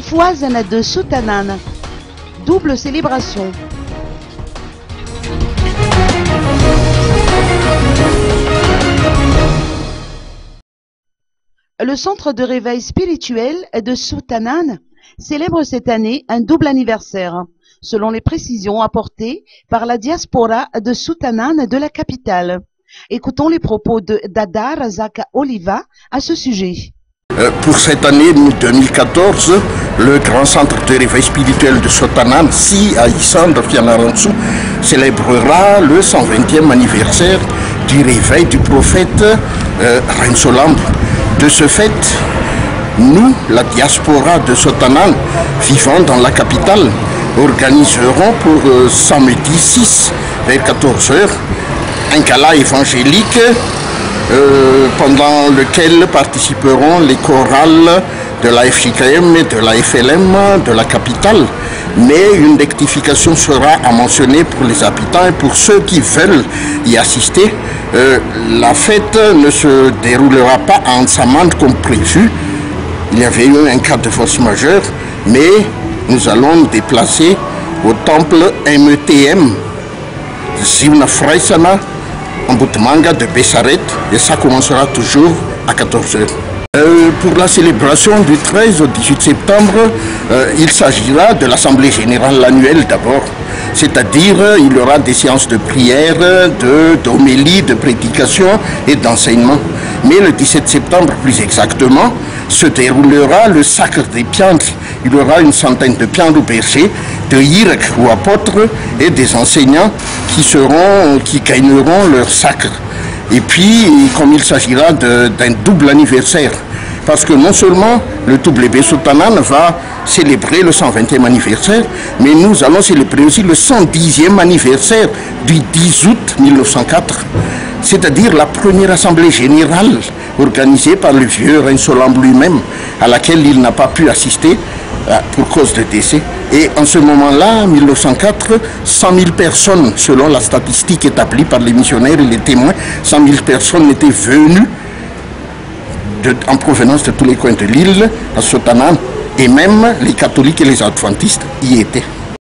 Tifoisen de Soutanan. Double célébration. Le centre de réveil spirituel de Soutanan célèbre cette année un double anniversaire, selon les précisions apportées par la diaspora de Soutanan de la capitale. Écoutons les propos d'Adar Zaka Oliva à ce sujet. Pour cette année 2014, le grand centre de réveil spirituel de Soutanan, Si à Isandre Fianarantsu, célébrera le 120e anniversaire du réveil du prophète Rensolam. De ce fait, nous, la diaspora de Soutanan, vivant dans la capitale, organiserons pour samedi 6 vers 14 h un gala évangélique pendant lequel participeront les chorales de la FJKM et de la FLM de la capitale. Mais une rectification sera à mentionner pour les habitants et pour ceux qui veulent y assister. La fête ne se déroulera pas en Samand comme prévu. Il y avait eu un cas de force majeure, mais nous allons nous déplacer au temple METM Zivna Freisana en Boutmanga de Bessaret, et ça commencera toujours à 14 h. Pour la célébration du 13 au 18 septembre, il s'agira de l'Assemblée générale annuelle d'abord. C'est-à-dire, il y aura des séances de prière, d'homélie, de prédication et d'enseignement. Mais le 17 septembre, plus exactement, se déroulera le sacre des piantres. Il y aura une centaine de piantres ou bergers, de hirques ou apôtres et des enseignants qui gagneront leur sacre. Et puis, comme il s'agira d'un double anniversaire, parce que non seulement le WB Soutanan va célébrer le 120e anniversaire, mais nous allons célébrer aussi le 110e anniversaire du 10 août 1904, c'est-à-dire la première assemblée générale organisée par le vieux Rensolam lui-même, à laquelle il n'a pas pu assister pour cause de décès. Et en ce moment-là, en 1904, 100 000 personnes, selon la statistique établie par les missionnaires et les témoins, 100 000 personnes étaient venues en provenance de tous les coins de l'île, à Soutanan, et même les catholiques et les adventistes y étaient.